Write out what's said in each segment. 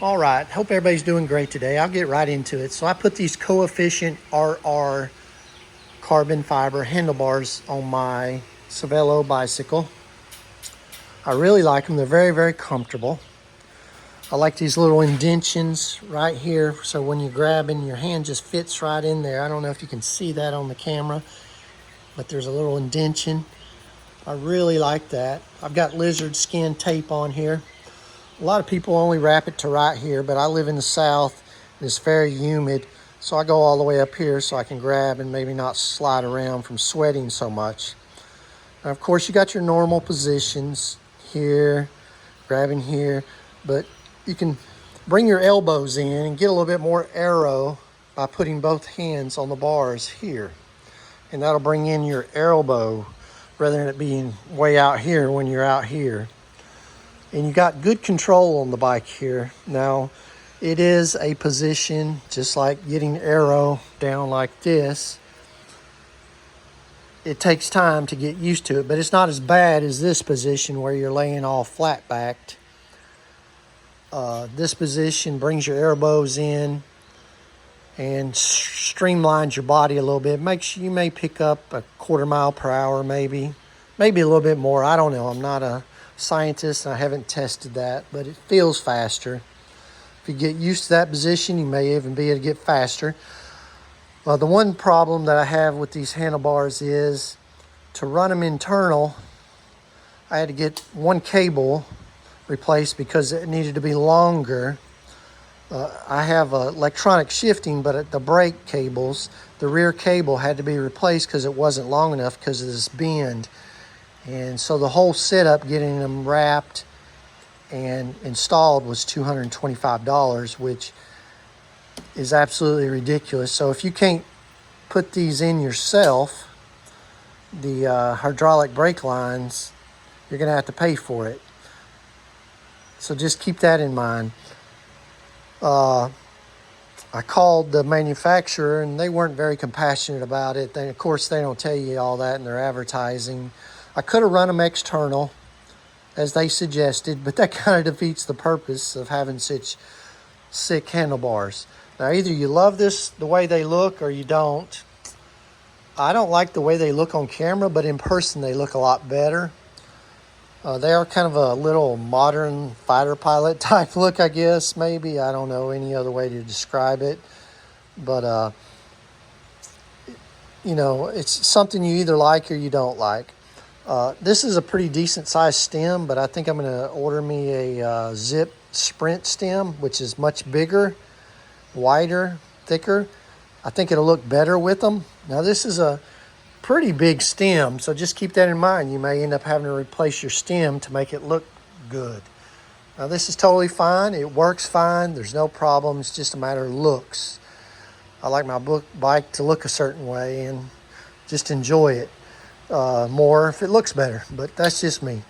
All right, hope everybody's doing great today. I'll get right into it. So I put these coefficient RR carbon fiber handlebars on my Cervelo bicycle. I really like them. They're very, very comfortable. I like these little indentions right here. So when you're grabbing, your hand just fits right in there. I don't know if you can see that on the camera, but there's a little indention. I really like that. I've got lizard skin tape on here. A lot of people only wrap it to right here, but I live in the South and it's very humid. So I go all the way up here so I can grab and maybe not slide around from sweating so much. Now, of course, you got your normal positions here, grabbing here, but you can bring your elbows in and get a little bit more aero by putting both hands on the bars here. And that'll bring in your elbow rather than it being way out here when you're out here. And you got good control on the bike here. Now, it is a position just like getting aero down like this. It takes time to get used to it, but it's not as bad as this position where you're laying all flat backed. This position brings your elbows in and streamlines your body a little bit. Makes you may pick up a quarter mile per hour, maybe a little bit more. I don't know. I'm not a scientist. I haven't tested that, but it feels faster. If you get used to that position, you may even be able to get faster. The one problem that I have with these handlebars is to run them internal, I had to get one cable replaced because it needed to be longer. I have electronic shifting, but at the brake cables, the rear cable had to be replaced because it wasn't long enough because of this bend. And so the whole setup, getting them wrapped and installed, was $225, which is absolutely ridiculous. So if you can't put these in yourself, the hydraulic brake lines, you're going to have to pay for it. So just keep that in mind. I called the manufacturer and they weren't very compassionate about it. Of course, they don't tell you all that in their advertising. I could have run them external, as they suggested, but that kind of defeats the purpose of having such sick handlebars. Now, either you love the way they look, or you don't. I don't like the way they look on camera, but in person they look a lot better. They are kind of a little modern fighter pilot type look, I guess, maybe. I don't know any other way to describe it. But, it's something you either like or you don't like. This is a pretty decent sized stem, but I think I'm going to order me a Zip Sprint stem, which is much bigger, wider, thicker. I think it'll look better with them. Now, this is a pretty big stem, so just keep that in mind. You may end up having to replace your stem to make it look good. Now, this is totally fine. It works fine. There's no problem. It's just a matter of looks. I like my bike to look a certain way and just enjoy it more if it looks better, but that's just me.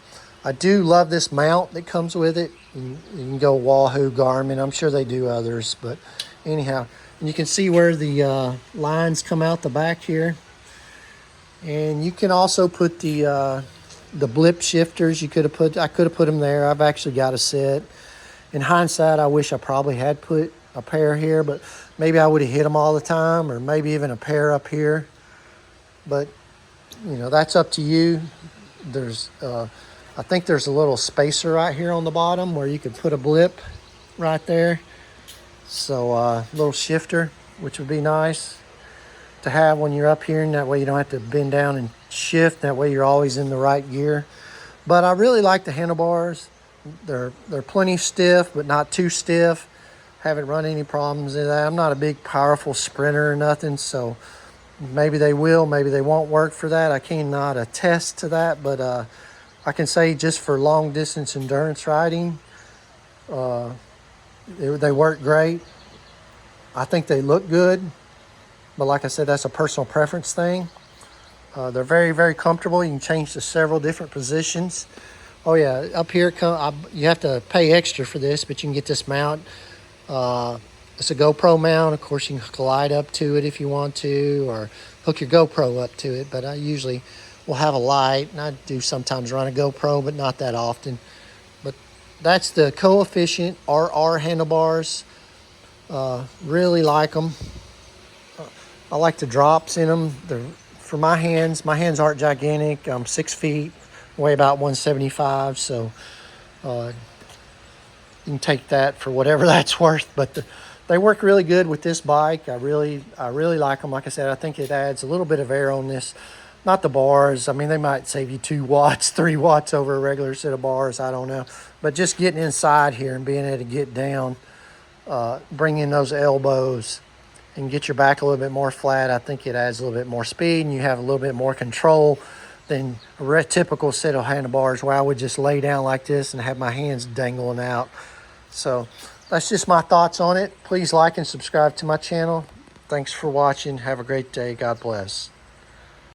I do love this mount that comes with it. You can go Wahoo, Garmin. I'm sure they do others, but anyhow, and you can see where the lines come out the back here. And you can also put the blip shifters. I could have put them there. I've actually got a set. In hindsight, I wish I probably had put a pair here, but maybe I would have hit them all the time, or maybe even a pair up here. But that's up to you. There's, I think there's a little spacer right here on the bottom where you could put a blip right there. So a little shifter, which would be nice to have when you're up here, and that way you don't have to bend down and shift. That way you're always in the right gear. But I really like the handlebars. They're plenty stiff, but not too stiff. Haven't run any problems in that. I'm not a big powerful sprinter or nothing, so maybe they will, maybe they won't work for that. I cannot attest to that, but I can say just for long distance endurance riding, they work great. I think they look good. But like I said, that's a personal preference thing. They're very, very comfortable. You can change to several different positions. Oh yeah, up here, you have to pay extra for this, but you can get this mount. It's a GoPro mount. Of course, you can glide up to it if you want to, or hook your GoPro up to it. But I usually will have a light, and I do sometimes run a GoPro, but not that often. But that's the Coefficient RR handlebars. Really like them. I like the drops in them. They're, for my hands aren't gigantic. I'm 6 feet, weigh about 175, so you can take that for whatever that's worth. But they work really good with this bike. I really like them. Like I said, I think it adds a little bit of air on this. Not the bars. I mean, they might save you 2 watts, 3 watts over a regular set of bars. I don't know. But just getting inside here and being able to get down, bring in those elbows and get your back a little bit more flat, I think it adds a little bit more speed and you have a little bit more control than a typical set of handlebars where I would just lay down like this and have my hands dangling out. So that's just my thoughts on it. Please like and subscribe to my channel. Thanks for watching. Have a great day. God bless.